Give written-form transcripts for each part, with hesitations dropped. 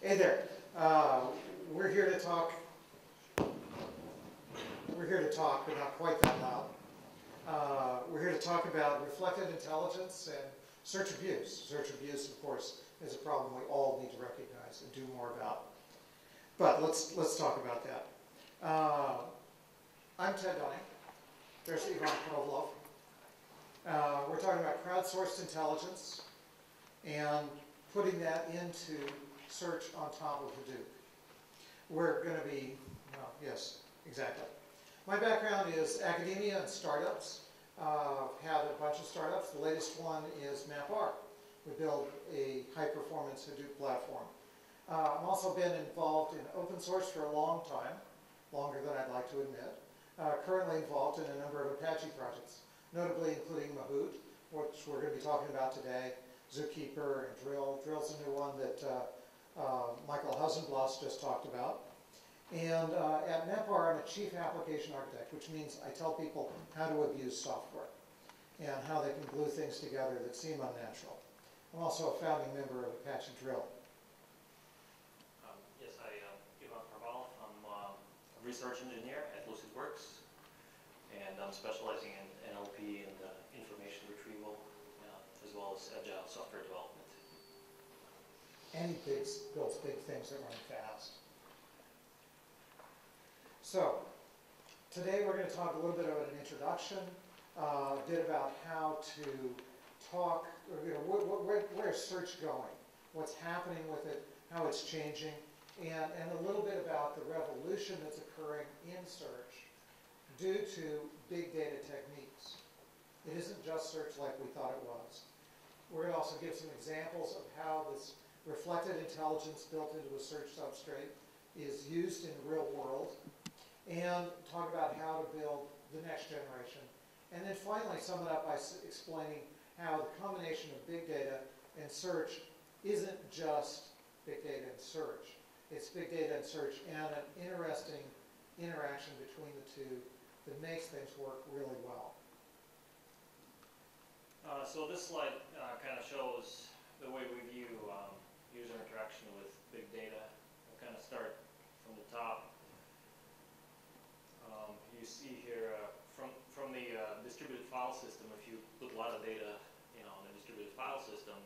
Hey there. We're here to talk. We're here to talk, but not quite that loud. We're here to talk about reflected intelligence and search abuse. Search abuse, of course, is a problem we all need to recognize and do more about. But let's talk about that. I'm Ted Dunning. There's Ivan Pavlov. We're talking about crowdsourced intelligence and putting that into search on top of Hadoop. We're going to be, well, yes, exactly. My background is academia and startups. I've had a bunch of startups. The latest one is MapR. We build a high-performance Hadoop platform. I've also been involved in open source for a long time, longer than I'd like to admit. Currently involved in a number of Apache projects, notably including Mahout, which we're going to be talking about today, Zookeeper and Drill. Drill's a new one that Michael Hausenblas just talked about. And at MapR, I'm a chief application architect, which means I tell people how to abuse software and how they can glue things together that seem unnatural. I'm also a founding member of Apache Drill. Yes, I'm Ivan Pavlov. I'm a research engineer at Lucidworks, and I'm specializing in NLP and information retrieval, as well as agile software development. And he builds big things that run fast. So, today we're going to talk a little bit about an introduction, a bit about how to talk, where's search going, what's happening with it, how it's changing, and a little bit about the revolution that's occurring in search due to big data techniques. It isn't just search like we thought it was. We're going to also give some examples of how this reflected intelligence built into a search substrate is used in the real world, and talk about how to build the next generation. And then finally sum it up by explaining how the combination of big data and search isn't just big data and search. It's big data and search and an interesting interaction between the two that makes things work really well. So this slide kind of shows the way we view user interaction with big data. We'll kind of start from the top. You see here from the distributed file system, if you put a lot of data in a distributed file system,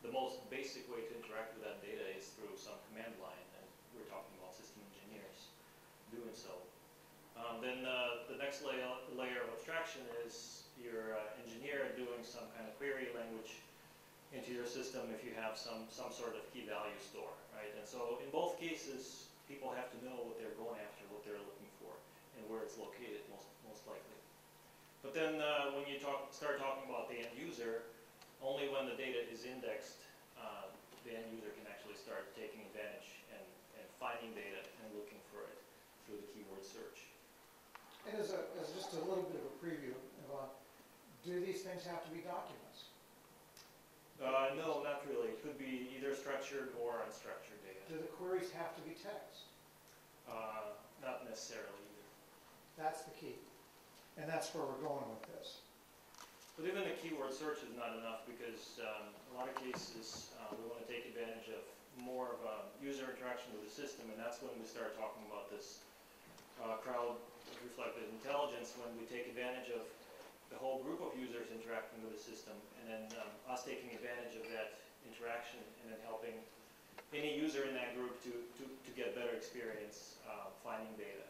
the most basic way to interact with that data is through some command line, and we're talking about system engineers doing so. Then the next layer of abstraction is your engineer doing some kind of query language into your system if you have some sort of key value store, right? And so in both cases, people have to know what they're going after, what they're looking for, and where it's located most likely. But then when you start talking about the end user, only when the data is indexed, the end user can actually start taking advantage and finding data and looking for it through the keyword search. And as just a little bit of a preview, do these things have to be documents? No, not really. It could be either structured or unstructured data. Do the queries have to be text? Not necessarily either. That's the key. And that's where we're going with this. But even the keyword search is not enough because a lot of cases we want to take advantage of more of a user interaction with the system, and that's when we start talking about this crowd reflected intelligence, when we take advantage of the whole group of users interacting with the system, and then us taking advantage of that interaction and then helping any user in that group to get better experience finding data.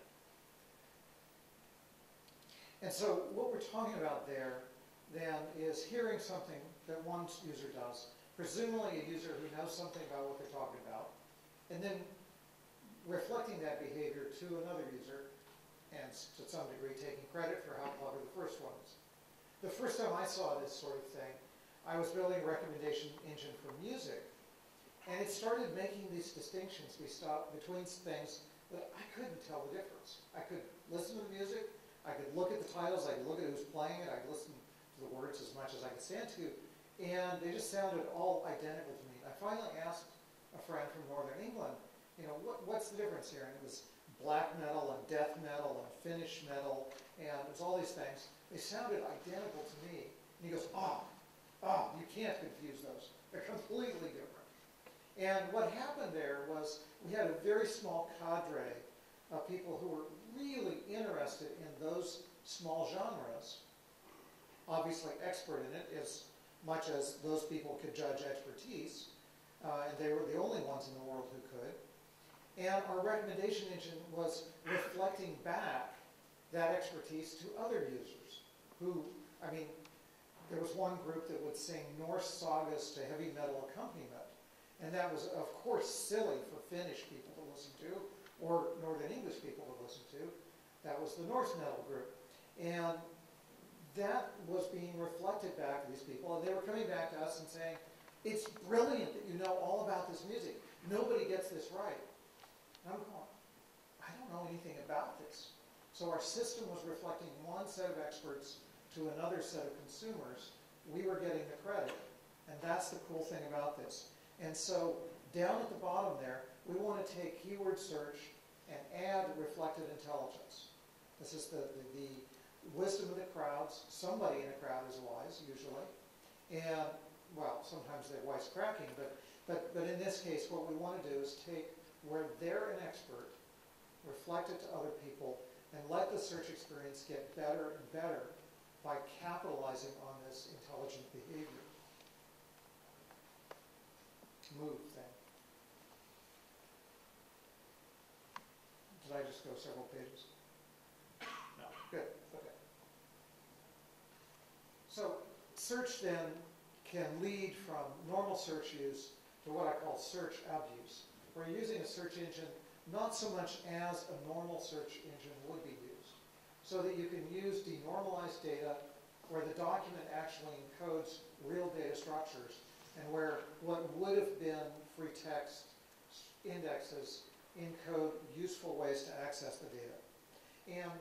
And so what we're talking about there then is hearing something that one user does, presumably a user who knows something about what they're talking about, and then reflecting that behavior to another user, and to some degree taking credit for how clever the first one is. The first time I saw this sort of thing, I was building a recommendation engine for music, and it started making these distinctions between things that I couldn't tell the difference. I could listen to the music, I could look at the titles, I could look at who's playing it, I could listen to the words as much as I could stand to, and they just sounded all identical to me. I finally asked a friend from Northern England, what's the difference here? And it was black metal and death metal and Finnish metal, and it was all these things. They sounded identical to me. And he goes, you can't confuse those. They're completely different. And what happened there was we had a very small cadre of people who were really interested in those small genres, obviously expert in it as much as those people could judge expertise, and they were the only ones in the world who could. And our recommendation engine was reflecting back that expertise to other users who, I mean, there was one group that would sing Norse sagas to heavy metal accompaniment, and that was, of course, silly for Finnish people to listen to, or Northern English people to listen to. That was the Norse metal group. And that was being reflected back to these people, and they were coming back to us and saying, it's brilliant that you know all about this music. Nobody gets this right. And I'm going, I don't know anything about this. So our system was reflecting one set of experts to another set of consumers. We were getting the credit, and that's the cool thing about this. And so down at the bottom there, we want to take keyword search and add reflected intelligence. This is the wisdom of the crowds. Somebody in a crowd is wise, usually. And, well, sometimes they're wisecracking, but in this case, what we want to do is take where they're an expert, reflect it to other people, and let the search experience get better and better by capitalizing on this intelligent behavior. Move thing. Did I just go several pages? No. Good. Okay. So search then can lead from normal search use to what I call search abuse. We're using a search engine not so much as a normal search engine would be used, so that you can use denormalized data where the document actually encodes real data structures, and where what would have been free text indexes encode useful ways to access the data. And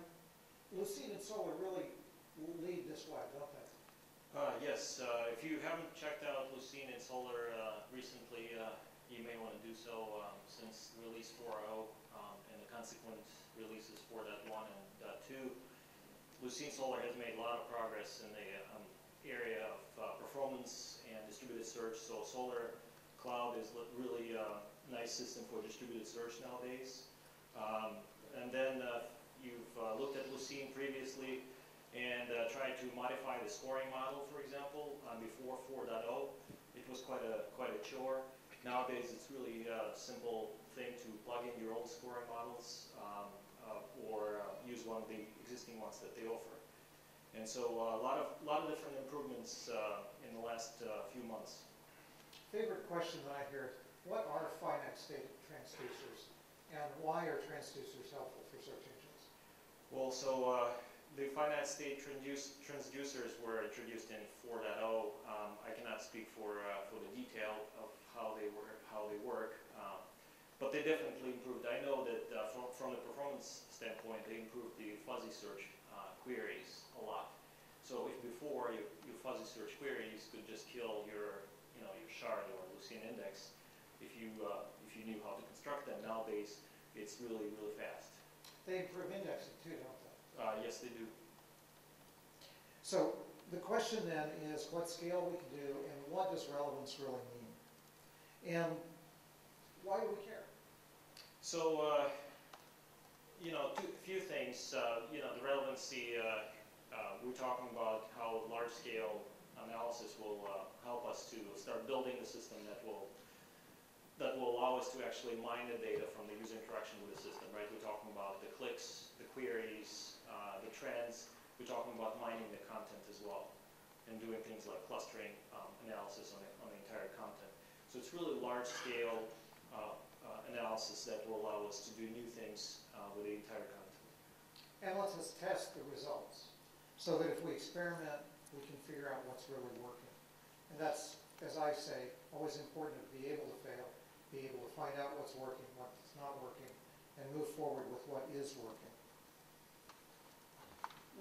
Lucene and Solr really lead this way, don't they? Yes, if you haven't checked out Lucene and Solr recently, you may want to do so since release 4.0 and the consequent releases 4.1 and 2. Lucene Solr has made a lot of progress in the area of performance and distributed search. So Solr Cloud is really a nice system for distributed search nowadays. And then you've looked at Lucene previously and tried to modify the scoring model, for example, before 4.0. It was quite a chore. Nowadays, it's really a simple thing to plug in your old scoring models or use one of the existing ones that they offer. And so a lot of different improvements in the last few months. Favorite question that I hear is, what are finite state transducers, and why are transducers helpful for search engines? Well, so the finite state transducers were introduced in 4.0. I cannot speak for the detail of how they work, but they definitely improved. I know that from the performance standpoint, they improved the fuzzy search queries a lot. So if before your fuzzy search queries could just kill your shard or Lucene index, if you knew how to construct them, nowadays it's really fast. They improve indexing too, don't they? Yes, they do. So the question then is what scale we can do, and what does relevance really mean? And why do we care? So, few things. The relevancy, we're talking about how large-scale analysis will help us to start building a system that will allow us to actually mine the data from the user interaction with the system, right? We're talking about the clicks, the queries, the trends. We're talking about mining the content as well and doing things like clustering analysis on the entire content. So it's really large-scale analysis that will allow us to do new things with the entire content. And let's just test the results so that if we experiment, we can figure out what's really working. And that's, as I say, always important to be able to fail, be able to find out what's working, what's not working, and move forward with what is working.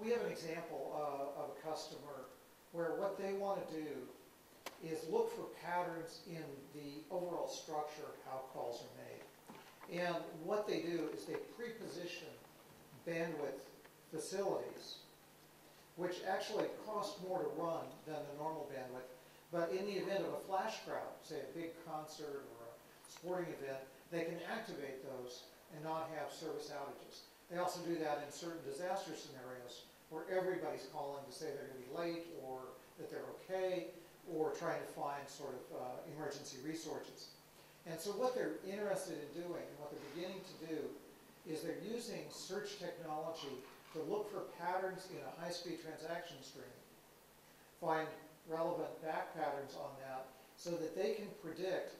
We have an example of a customer where what they want to do is look for patterns in the overall structure of how calls are made. And what they do is they pre-position bandwidth facilities, which actually cost more to run than the normal bandwidth. But in the event of a flash crowd, say a big concert sporting event, they can activate those and not have service outages. They also do that in certain disaster scenarios where everybody's calling to say they're going to be late or that they're okay, or trying to find sort of emergency resources. And so what they're interested in doing and what they're beginning to do is they're using search technology to look for patterns in a high-speed transaction stream, find relevant back patterns on that so that they can predict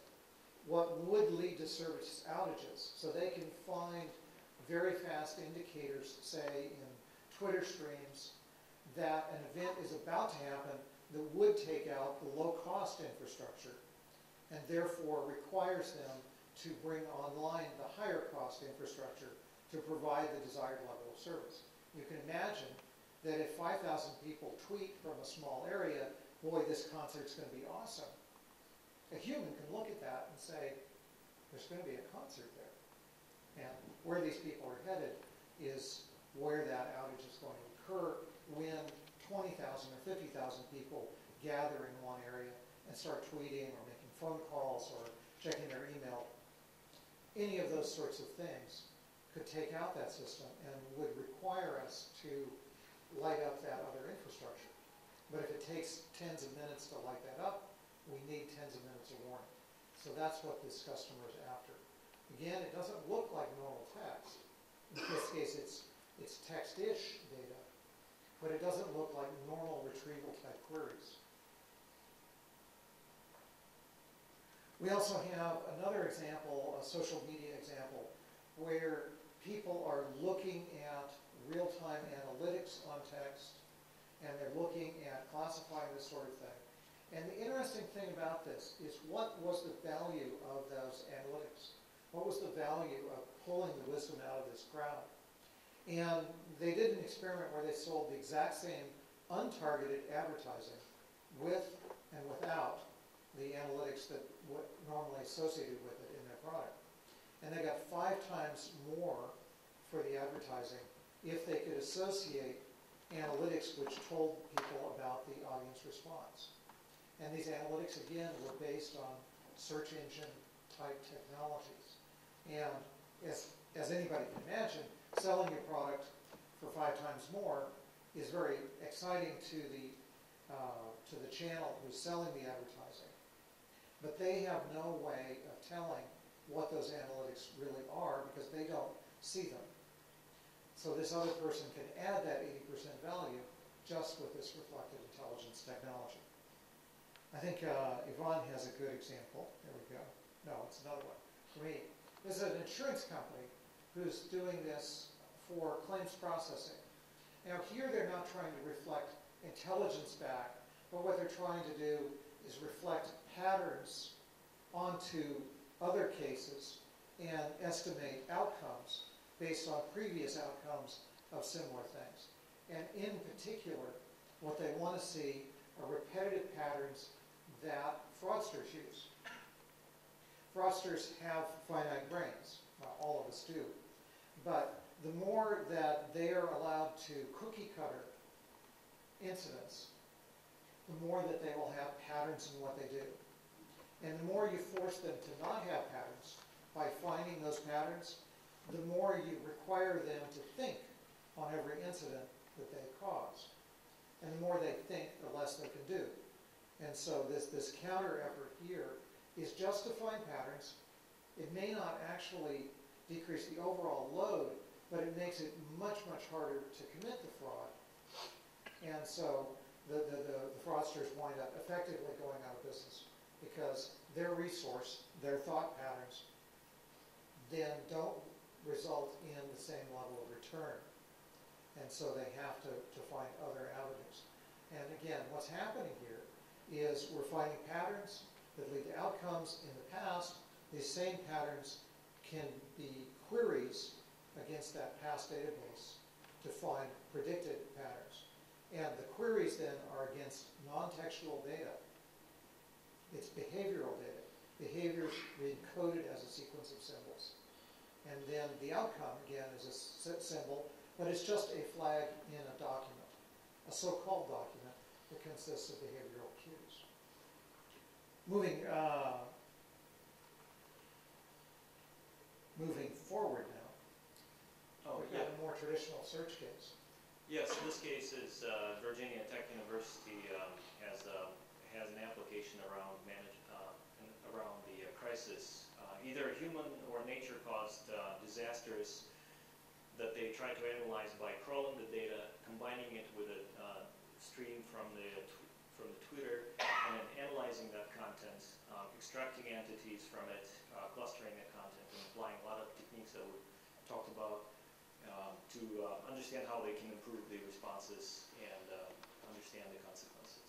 what would lead to service outages. So they can find very fast indicators, say in Twitter streams, that an event is about to happen that would take out the low-cost infrastructure and therefore requires them to bring online the higher-cost infrastructure to provide the desired level of service. You can imagine that if 5,000 people tweet from a small area, boy, this concert's going to be awesome. A human can look at that and say, there's going to be a concert there. And where these people are headed is where that outage is going to occur when 20,000 or 50,000 people gather in one area and start tweeting or making phone calls or checking their email. Any of those sorts of things could take out that system and would require us to light up that other infrastructure. But if it takes tens of minutes to light that up, we need tens of minutes of warning. So that's what this customer is after. Again, it doesn't look like normal text. In this case, it's text-ish data, but it doesn't look like normal retrieval type queries. We also have another example, a social media example, where people are looking at real-time analytics on text, and they're looking at classifying this sort of thing. And the interesting thing about this is what was the value of those analytics? What was the value of pulling the wisdom out of this crowd? And they did an experiment where they sold the exact same untargeted advertising with and without the analytics that were normally associated with it in their product. And they got 5 times more for the advertising if they could associate analytics which told people about the audience response. And these analytics, again, were based on search engine type technologies. And as anybody can imagine, selling your product for 5 times more is very exciting to the channel who's selling the advertising. But they have no way of telling what those analytics really are because they don't see them. So this other person can add that 80% value just with this reflective intelligence technology. I think Yvonne has a good example. There we go. No, it's another one for me. This is an insurance company who's doing this for claims processing. Now here they're not trying to reflect intelligence back, but what they're trying to do is reflect patterns onto other cases and estimate outcomes based on previous outcomes of similar things. And in particular, what they want to see are repetitive patterns that fraudsters use. Fraudsters have finite brains. Well, all of us do. But the more that they are allowed to cookie cutter incidents, the more that they will have patterns in what they do. And the more you force them to not have patterns by finding those patterns, the more you require them to think on every incident that they cause. And the more they think, the less they can do. And so this counter effort here is just to find patterns. It may not actually decrease the overall load, but it makes it much, much harder to commit the fraud. And so the fraudsters wind up effectively going out of business because their resource, their thought patterns, then don't result in the same level of return. And so they have to find other avenues. And again, what's happening here is we're finding patterns that lead to outcomes in the past. These same patterns can be queries against that past database to find predicted patterns. And the queries then are against non-textual data. It's behavioral data. Behaviors being coded as a sequence of symbols. And then the outcome, again, is a symbol, but it's just a flag in a document, a so-called document that consists of behavioral cues. Moving, moving forward now. Oh, We've yeah. got a more traditional search case. Yes, in this case is Virginia Tech University has an application around around the crisis, either human or nature-caused disasters that they try to analyze by crawling the data, combining it with a stream from the Twitter, and then analyzing that content, extracting entities from it, clustering that content, and applying a lot of techniques that we talked about to understand how they can improve the responses and understand the consequences.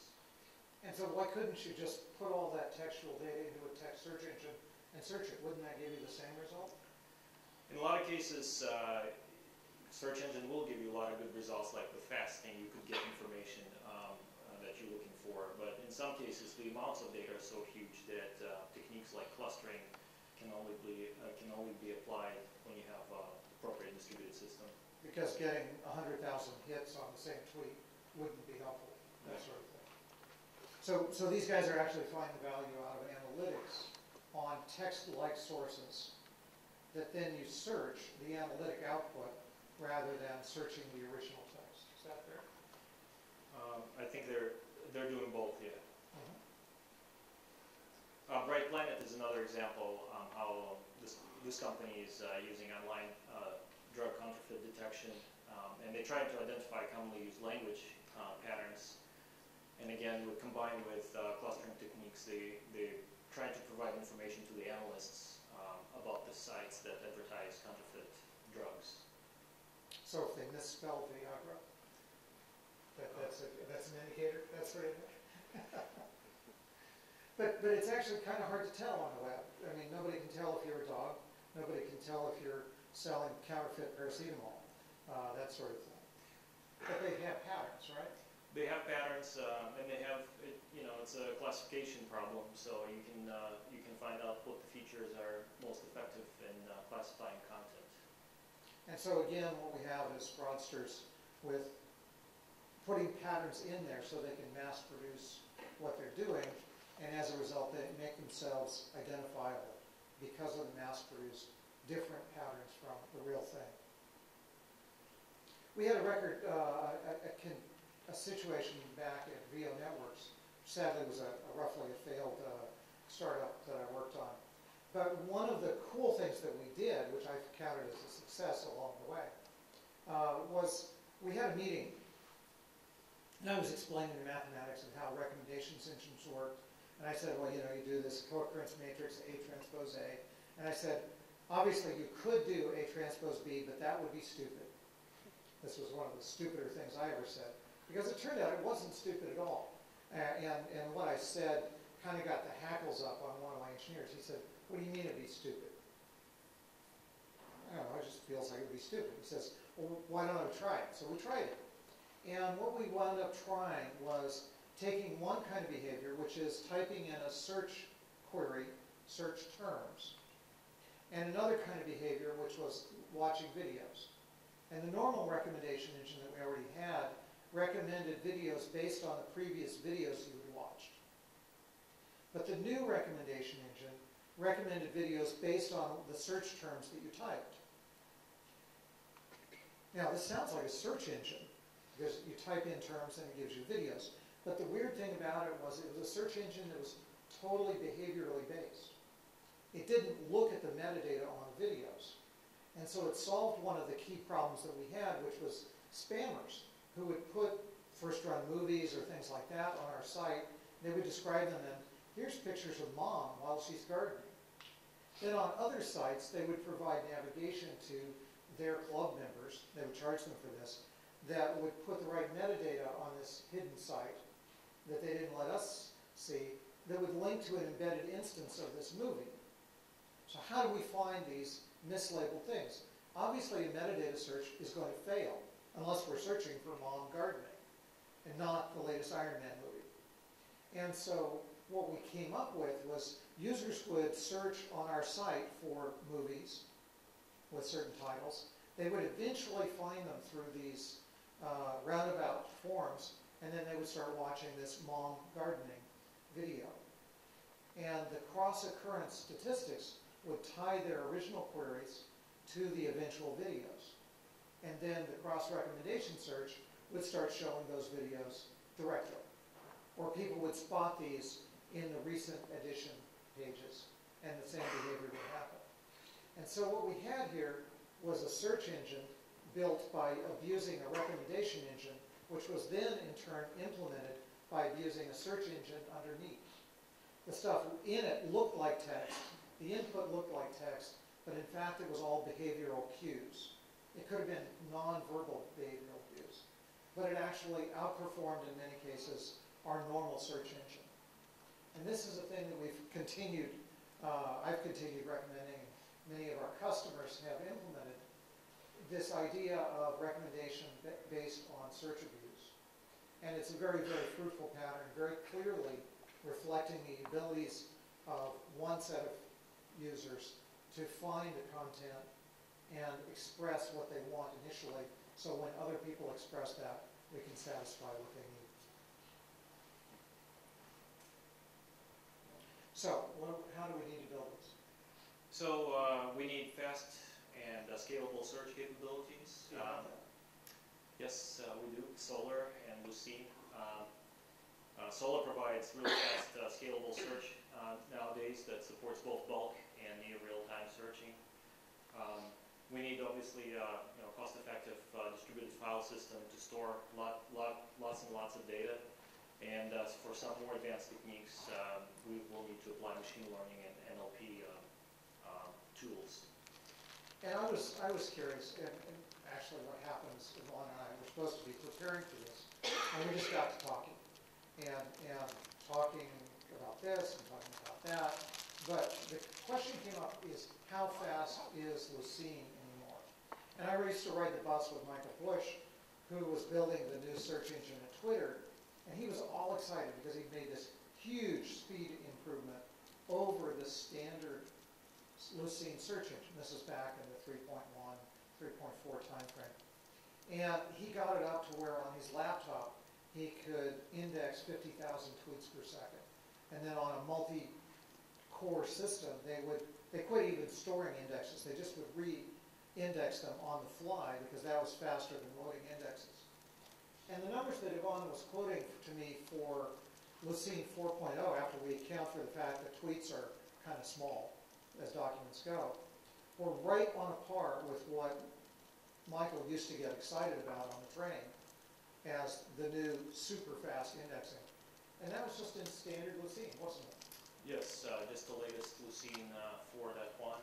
And so why couldn't you just put all that textual data into a text search engine and search it? Wouldn't that give you the same result? In a lot of cases, search engine will give you a lot of good results, like with fasting, you could get information that you're looking for. But in some cases, the amounts of data are so huge that techniques like clustering can only be applied when you have appropriate distributed system. Because getting 100,000 hits on the same tweet wouldn't be helpful, that sort of thing. So these guys are actually finding value out of analytics on text-like sources that then you search the analytic output rather than searching the original text. Is that fair? I think they're doing both, yeah. Mm-hmm. Bright Planet is another example how this company is using online drug counterfeit detection, and they try to identify commonly used language patterns. And again, combined with clustering techniques, they try to provide information to the analysts about the sites that advertise counterfeit drugs. So if they misspell Viagra, that's an indicator, that sort of thing. But it's actually kind of hard to tell on the web. I mean, nobody can tell if you're a dog. Nobody can tell if you're selling counterfeit paracetamol, that sort of thing. But they have patterns, right? They have patterns, and they have, it's a classification problem. So you can find out what the features are most effective in classifying content. And so again, what we have is fraudsters with putting patterns in there so they can mass produce what they're doing, and as a result, they make themselves identifiable because of the mass-produced different patterns from the real thing. We had a record, a situation back at VO Networks. Sadly, it was roughly a failed startup that I worked on. But one of the cool things that we did, which I've counted as a success along the way, was we had a meeting. And I was explaining the mathematics of how recommendations engines worked. And I said, well, you do this co-occurrence matrix, A transpose A. And I said, obviously you could do A transpose B, but that would be stupid. This was one of the stupider things I ever said. Because it turned out it wasn't stupid at all. And what I said kind of got the hackles up on one of my engineers. He said, what do you mean it'd be stupid? I don't know, it just feels like it would be stupid. He says, well, why don't I try it? So we tried it. And what we wound up trying was taking one kind of behavior, which is typing in a search query, search terms, and another kind of behavior, which was watching videos. And the normal recommendation engine that we already had recommended videos based on the previous videos you had watched. But the new recommendation engine recommended videos based on the search terms that you typed. Now, this sounds like a search engine, because you type in terms and it gives you videos. But the weird thing about it was a search engine that was totally behaviorally based. It didn't look at the metadata on the videos. And so it solved one of the key problems that we had, which was spammers who would put first-run movies or things like that on our site. They would describe them in, here's pictures of mom while she's gardening. Then on other sites, they would provide navigation to their club members, they would charge them for this, that would put the right metadata on this hidden site that they didn't let us see, that would link to an embedded instance of this movie. So how do we find these mislabeled things? Obviously, a metadata search is going to fail unless we're searching for mom gardening and not the latest Iron Man movie. And so what we came up with was users would search on our site for movies with certain titles. They would eventually find them through these roundabout forms, and then they would start watching this mom gardening video. And the cross-occurrence statistics would tie their original queries to the eventual videos. And then the cross-recommendation search would start showing those videos directly. Or people would spot these in the recent edition pages, and the same behavior would happen. And so what we had here was a search engine built by abusing a recommendation engine, which was then in turn implemented by abusing a search engine underneath. The stuff in it looked like text, the input looked like text, but in fact it was all behavioral cues. It could have been non-verbal behavioral cues, but it actually outperformed in many cases our normal search engine. And this is a thing that we've continued, I've continued recommending, many of our customers have implemented, this idea of recommendation based on search abuse. And it's a very, very fruitful pattern, very clearly reflecting the abilities of one set of users to find the content and express what they want initially, so when other people express that, we can satisfy what they need. So, how do we need to build this? So we need fast and scalable search capabilities. Yes, we do. Solr and Lucene. Solr provides really fast, scalable search nowadays that supports both bulk and near real-time searching. We need obviously cost-effective distributed file system to store lots and lots of data. And for some more advanced techniques, we will need to apply machine learning and NLP tools. And I was curious, and actually what happens, Yvonne and I were supposed to be preparing for this, and we just got to talking. And talking about this and talking about that. But the question came up is, how fast is Lucene anymore? And I used to ride the bus with Michael Bush, who was building the new search engine at Twitter, and he was all excited because he made this huge speed improvement over the standard Lucene search engine. This is back in the 3.1, 3.4 time frame. And he got it up to where on his laptop he could index 50,000 tweets per second. And then on a multi-core system, they quit even storing indexes. They just would re-index them on the fly because that was faster than loading indexes. And the numbers that Yvonne was quoting to me for Lucene 4.0, after we account for the fact that tweets are kind of small as documents go, were right on a par with what Michael used to get excited about on the train as the new super fast indexing. And that was just in standard Lucene, wasn't it? Yes, just the latest Lucene 4.1.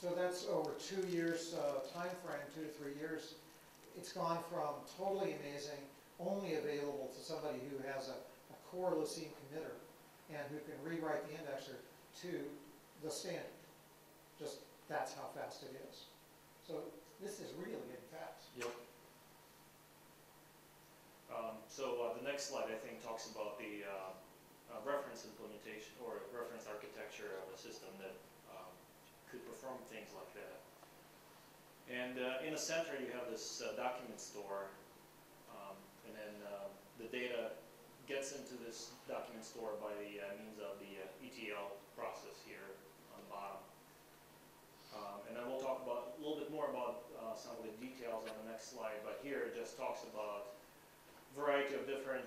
So that's over 2 years time frame, 2 to 3 years. It's gone from totally amazing, only available to somebody who has a core Lucene committer and who can rewrite the indexer, to the standard. Just that's how fast it is. So this is really getting fast. Yep. So the next slide, I think, talks about the reference implementation or reference architecture of a system that could perform things like that. And in the center, you have this document store, and then the data gets into this document store by the means of the ETL process here on the bottom. And then we'll talk about a little bit more about some of the details on the next slide, but here it just talks about a variety of different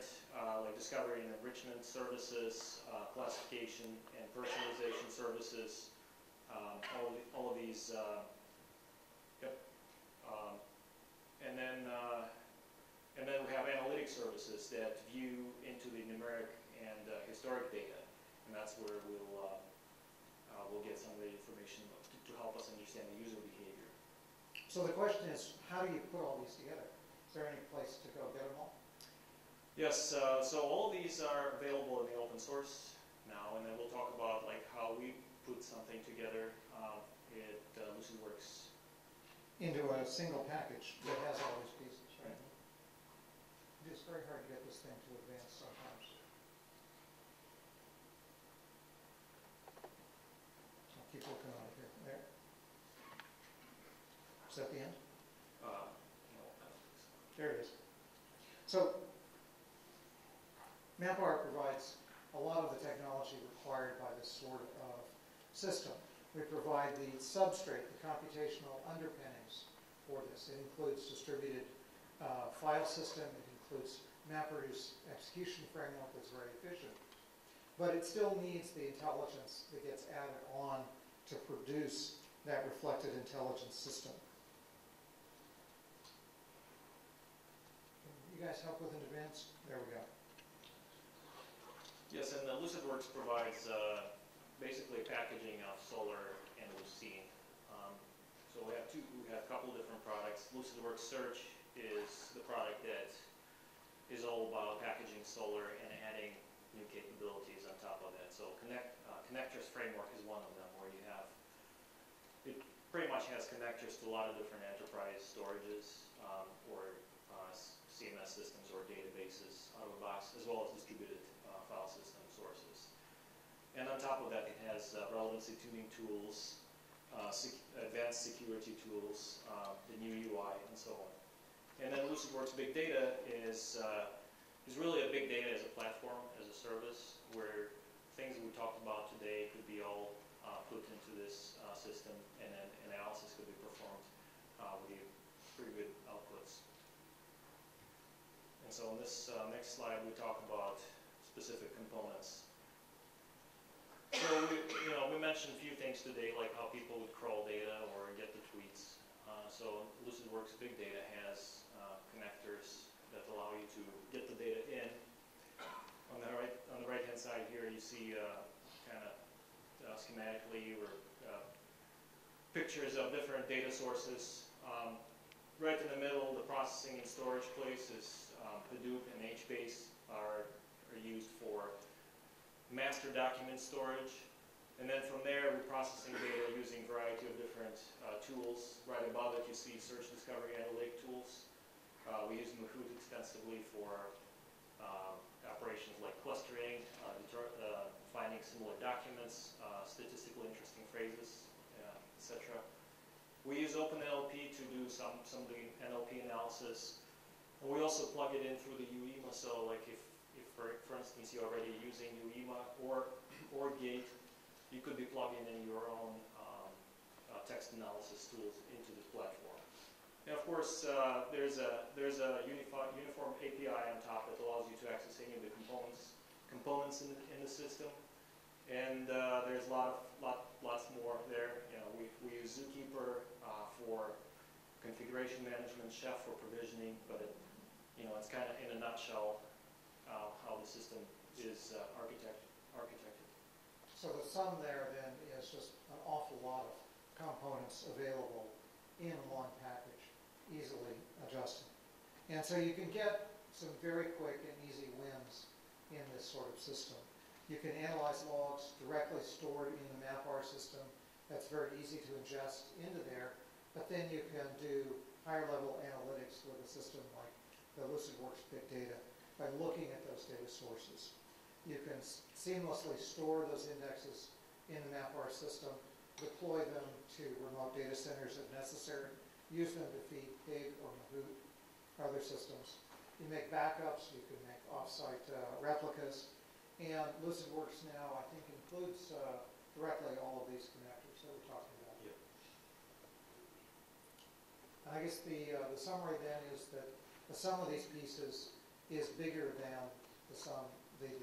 like discovery and enrichment services, classification and personalization services, all of these, yep. And then we have analytic services that view into the numeric and historic data, and that's where we'll get some of the information to help us understand the user behavior. So the question is, how do you put all these together? Is there any place to go get them all? Yes, so all of these are available in the open source now, and then we'll talk about like how we put something together at Lucidworks. Into a single package that has all these pieces, right? It's very hard to get this thing to advance sometimes. I'll keep looking on it here. There. Is that the end? No, I don't think so. There it is. So MapR provides a lot of the technology required by this sort of system. We provide the substrate, the computational underpinnings for this. It includes distributed file system. It includes MapReduce execution framework that's very efficient. But it still needs the intelligence that gets added on to produce that reflected intelligence system. Can you guys help with an advance? There we go. Yes, and Lucidworks provides basically packaging of Solr and Lucene. So we have a couple of different products. Lucidworks Search is the product that is all about packaging Solr and adding new capabilities on top of that. So connectors framework is one of them, where you have, it pretty much has connectors to a lot of different enterprise storages or CMS systems or databases out of the box, as well as distributed file system sources. And on top of that, it has relevancy tuning tools, advanced security tools, the new UI, and so on. And then Lucidworks Big Data is really a big data as a platform, as a service, where things we talked about today could be all put into this system, and then analysis could be performed with pretty good outputs. And so on this next slide, we talk about specific components. So we mentioned a few things today, like how people would crawl data or get the tweets. So Lucidworks Big Data has connectors that allow you to get the data in. On the right-hand side here, you see kind of schematically or pictures of different data sources. Right in the middle, the processing and storage places, Hadoop and HBase are used for master document storage. And then from there, we're processing data using a variety of different tools. Right above it, you see search, discovery, analytic tools. We use Mahout extensively for operations like clustering, finding similar documents, statistically interesting phrases, etc. We use OpenNLP to do some of the NLP analysis. And we also plug it in through the UEMA. So like if for instance, you're already using UEMA or Gate, you could be plugging in your own text analysis tools into this platform. And of course, there's a uniform API on top that allows you to access any of the components in the system. And there's lots more there. We use Zookeeper for configuration management, Chef for provisioning, but it's kind of in a nutshell how the system is architected. So the sum there then is just an awful lot of components available in one package, easily adjusted. And so you can get some very quick and easy wins in this sort of system. You can analyze logs directly stored in the MapR system. That's very easy to ingest into there. But then you can do higher level analytics with a system like the Lucidworks Big Data by looking at those data sources. You can seamlessly store those indexes in the MapR system, deploy them to remote data centers if necessary, use them to feed Pig or Mahout or other systems. You make backups, you can make offsite replicas, and Lucidworks now, I think, includes directly all of these connectors that we're talking about. Yep. I guess the summary then is that the sum of these pieces is bigger than the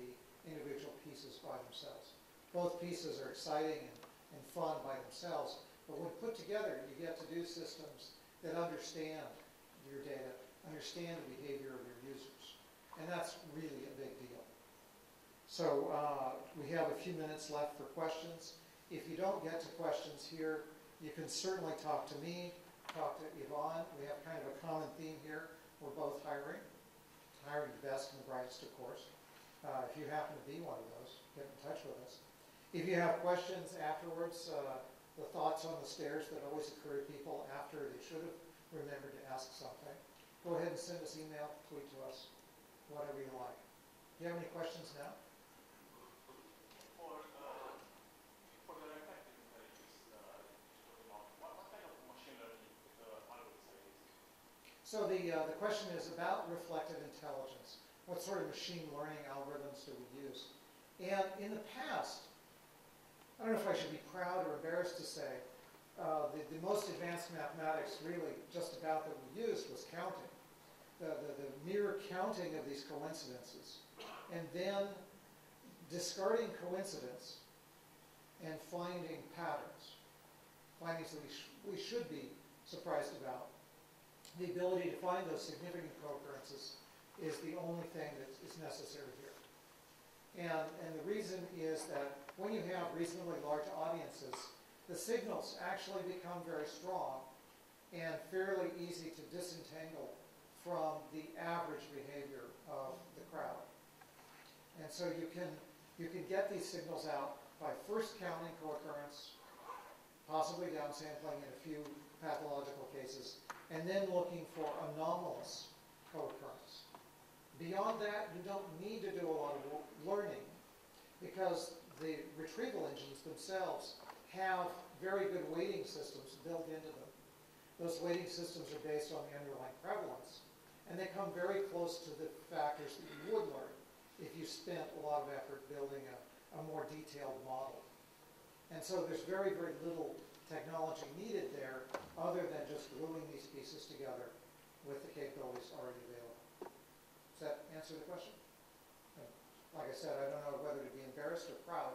individual pieces by themselves. Both pieces are exciting and fun by themselves, but when put together, you get to do systems that understand your data, understand the behavior of your users, and that's really a big deal. So we have a few minutes left for questions. If you don't get to questions here, you can certainly talk to me, talk to Yvonne. We have kind of a common theme here. We're both hiring the best and the brightest, of course. If you happen to be one of those, get in touch with us. If you have questions afterwards, the thoughts on the stairs that always occur to people after they should have remembered to ask something, go ahead and send us email, tweet to us, whatever you like. Do you have any questions now? For the reflective intelligence, what kind of machine learning algorithms are you using? So the question is about reflective intelligence. What sort of machine learning algorithms do we use? And in the past, I don't know if I should be proud or embarrassed to say, the most advanced mathematics really just about that we used was counting. The mere counting of these coincidences. And then discarding coincidence and finding patterns. Findings that we should be surprised about. The ability to find those significant co-occurrences is the only thing that is necessary here. And the reason is that when you have reasonably large audiences, the signals actually become very strong and fairly easy to disentangle from the average behavior of the crowd. And so you can get these signals out by first counting co-occurrence, possibly downsampling in a few pathological cases, and then looking for anomalous co-occurrence. Beyond that, you don't need to do a lot of learning because the retrieval engines themselves have very good weighting systems built into them. Those weighting systems are based on the underlying prevalence, and they come very close to the factors that you would learn if you spent a lot of effort building a more detailed model. And so there's very, very little technology needed there other than just gluing these pieces together with the capabilities already available. Does that answer the question? And like I said, I don't know whether to be embarrassed or proud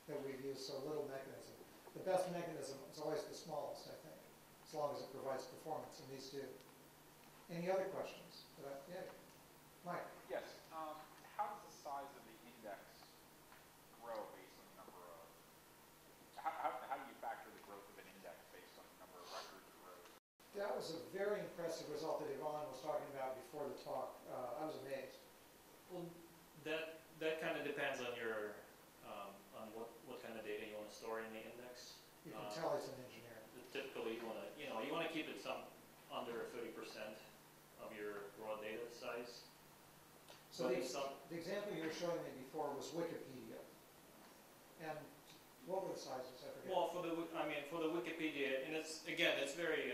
that we've used so little mechanism. The best mechanism is always the smallest, I think, as long as it provides performance, and these do. Any other questions? Yeah, Mike? Yes. How does the size of the index grow based on the number of... How do you factor the growth of an index based on the number of records or rows? That was a very impressive result that Yvonne was talking about before the talk. I was amazed. Well, that kind of depends on your on what kind of data you want to store in the index. You can tell he's an engineer. Typically, you want to keep it under 30% of your raw data size. So the example you were showing me before was Wikipedia. And what were the sizes? I forget. Well, for the Wikipedia, and it's very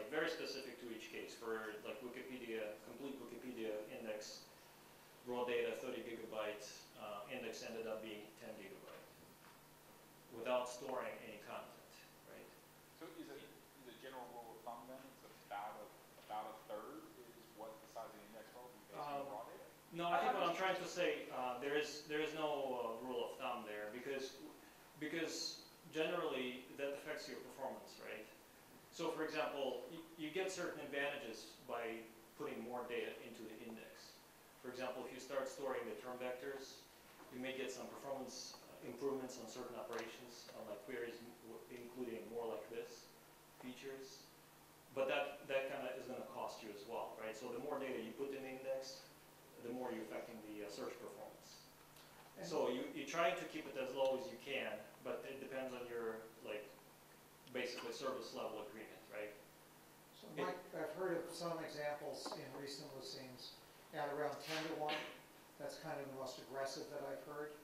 very specific to each case. For like Wikipedia, complete Wikipedia index, raw data 30 gigabytes, index ended up being 10 gigabytes without storing any content, right? So is a general rule of thumb then? It's about a third is what the size of the index will be based on raw data? No, I think what I'm trying to say, there is no rule of thumb there because generally that affects your performance, right? So for example, you get certain advantages by putting more data into the index. For example, if you start storing the term vectors, you may get some performance improvements on certain operations, like queries including more like this features. But that kind of is going to cost you as well, right? So the more data you put in the index, the more you're affecting the search performance. And so you're trying to keep it as low as you can, but it depends on your basically service level agreement, right? So Mike, I've heard of some examples in recent Lucenes at around 10 to 1. That's kind of the most aggressive that I've heard.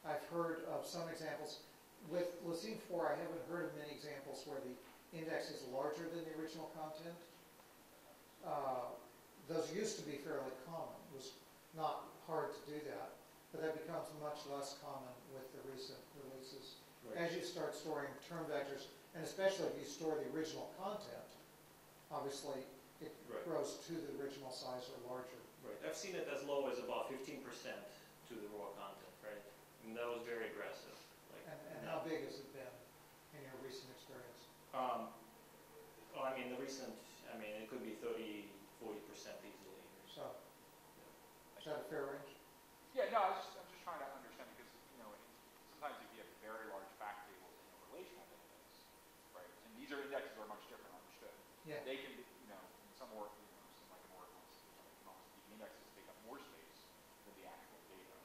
I've heard of some examples. With Lucene 4, I haven't heard of many examples where the index is larger than the original content. Those used to be fairly common. It was not hard to do that, but that becomes much less common with the recent releases. Right. As you start storing term vectors, and especially if you store the original content, obviously it grows to the original size or larger. Right. I've seen it as low as about 15% to the raw content, right? And that was very aggressive. And how big has it been in your recent experience? It could be 30, 40% easily. So, is that a fair range? Yeah, no, I'm just trying to understand because, sometimes if you have very large fact tables in a relational database, right, and these indexes are much different, understood. Yeah. They can be, in some work, some like an Oracle, the indexes take up more space than the actual data.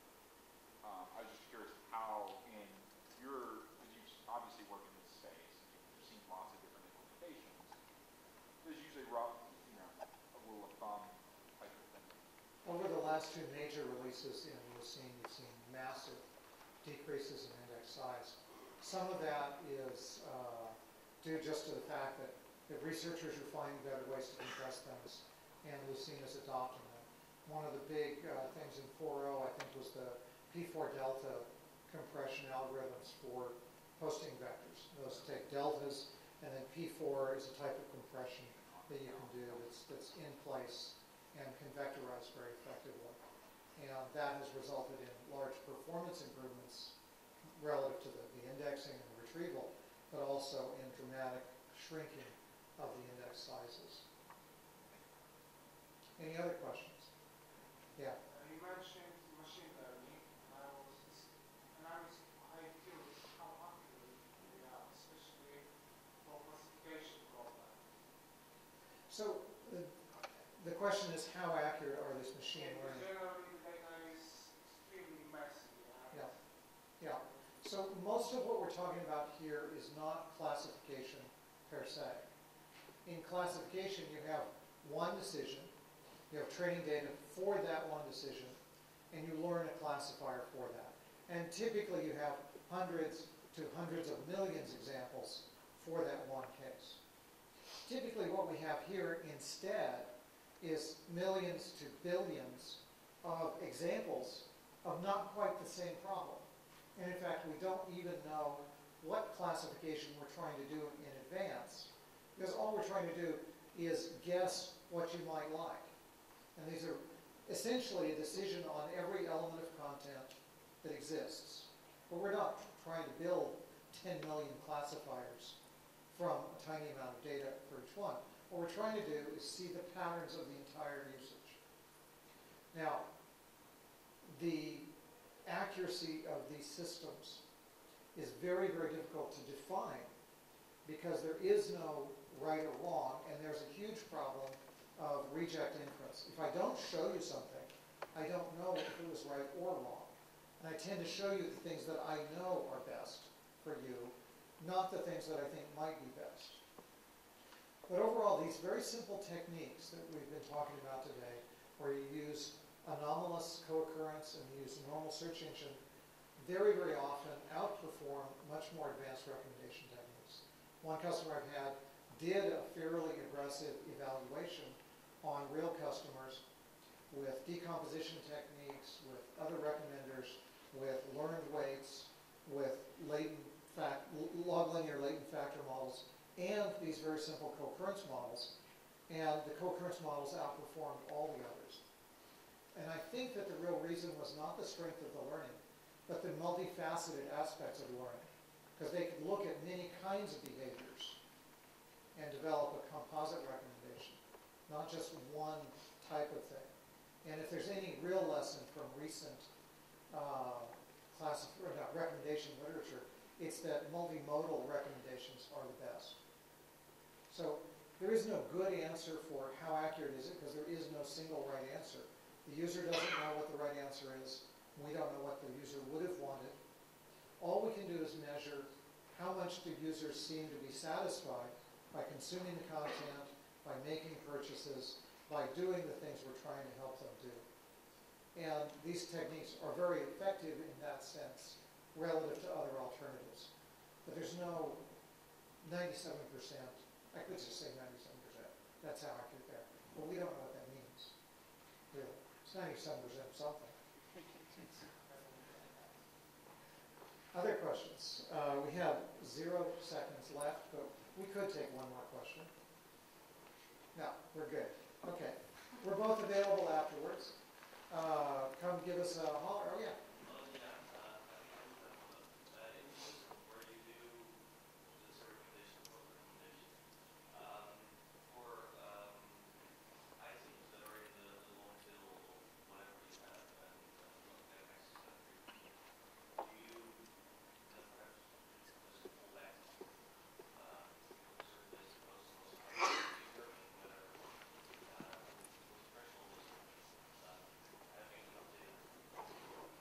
I was just curious how because you obviously work in this space, and you've seen lots of different implementations, there's usually a rule of thumb type of thing. Over the last two major releases in Lucene, you've seen massive decreases in index size. Some of that is due just to the fact that researchers are finding better ways to compress things, and Lucene is adopting them. One of the big things in 4.0, I think, was the P4 delta compression algorithms for posting vectors. Those take deltas, and then P4 is a type of compression that you can do that's in place and can vectorize very effectively. And that has resulted in large performance improvements relative to the indexing and retrieval, but also in dramatic shrinking of the index sizes. Any other questions? Yeah. You mentioned machine learning, and I feel how accurate they are, especially for classification problems. So the question is, how accurate are these machine learning? Generally, the data is extremely messy. Yeah. Yeah. So most of what we're talking about here is not classification per se. In classification, you have one decision, you have training data for that one decision, and you learn a classifier for that. And typically you have hundreds to hundreds of millions examples for that one case. Typically what we have here instead is millions to billions of examples of not quite the same problem. And in fact, we don't even know what classification we're trying to do in advance, because all we're trying to do is guess what you might like. And these are essentially a decision on every element of content that exists. But we're not trying to build 10 million classifiers from a tiny amount of data for each one. What we're trying to do is see the patterns of the entire usage. Now, the accuracy of these systems is very, very difficult to define because there is no right or wrong, and there's a huge problem of reject inference. If I don't show you something, I don't know if it was right or wrong. And I tend to show you the things that I know are best for you, not the things that I think might be best. But overall, these very simple techniques that we've been talking about today, where you use anomalous co-occurrence and you use normal search engine, very, very often outperform much more advanced recommendation techniques. One customer I've had did a fairly aggressive evaluation on real customers with decomposition techniques, with other recommenders, with learned weights, with log linear latent factor models, and these very simple co-occurrence models. And the co-occurrence models outperformed all the others. And I think that the real reason was not the strength of the learning, but the multifaceted aspects of learning. Because they could look at many kinds of behaviors and develop a composite recommendation, not just one type of thing. And if there's any real lesson from recent recommendation literature, it's that multimodal recommendations are the best. So there is no good answer for how accurate is it, because there is no single right answer. The user doesn't know what the right answer is. We don't know what the user would have wanted. All we can do is measure how much do users seem to be satisfied by consuming the content, by making purchases, by doing the things we're trying to help them do. And these techniques are very effective in that sense relative to other alternatives. But there's no 97%, I could just say 97%. That's how accurate they are. But we don't know what that means, really. It's 97% something. Other questions? We have 0 seconds left, but we could take one more question. No, we're good. Okay. We're both available afterwards. Come give us a holler. Oh, yeah.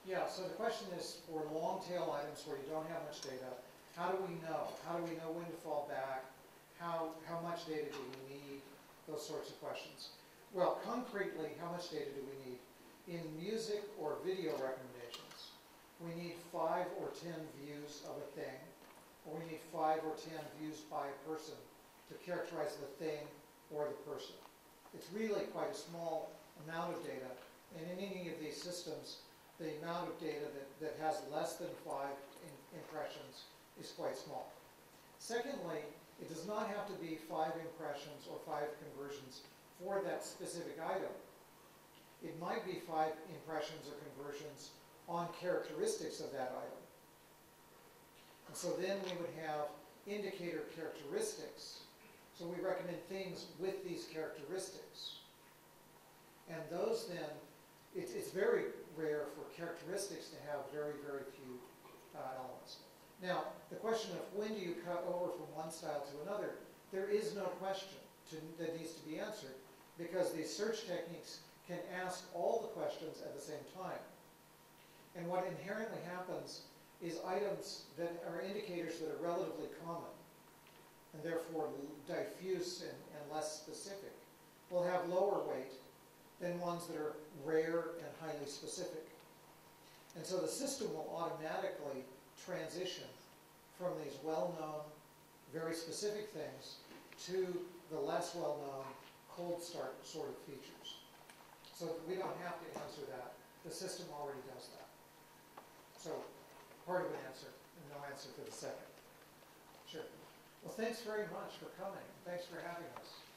Yeah, so the question is for long tail items where you don't have much data, how do we know? How do we know when to fall back? How much data do we need? Those sorts of questions. Well, concretely, how much data do we need? In music or video recommendations, we need 5 or 10 views of a thing, or we need 5 or 10 views by a person to characterize the thing or the person. It's really quite a small amount of data, and in any of these systems, the amount of data that has less than 5 impressions is quite small. Secondly, it does not have to be 5 impressions or 5 conversions for that specific item. It might be 5 impressions or conversions on characteristics of that item. And so then we would have indicator characteristics. So we recommend things with these characteristics. And those then, it's very rare for characteristics to have very, very few elements. Now, the question of when do you cut over from one style to another, there is no question that needs to be answered, because these search techniques can ask all the questions at the same time. And what inherently happens is items that are indicators that are relatively common, and therefore diffuse and less specific, will have lower weight than ones that are rare and highly specific. And so the system will automatically transition from these well-known, very specific things to the less well-known, cold start sort of features. So we don't have to answer that. The system already does that. So part of an answer, and no answer for the second. Sure. Well, thanks very much for coming. Thanks for having us.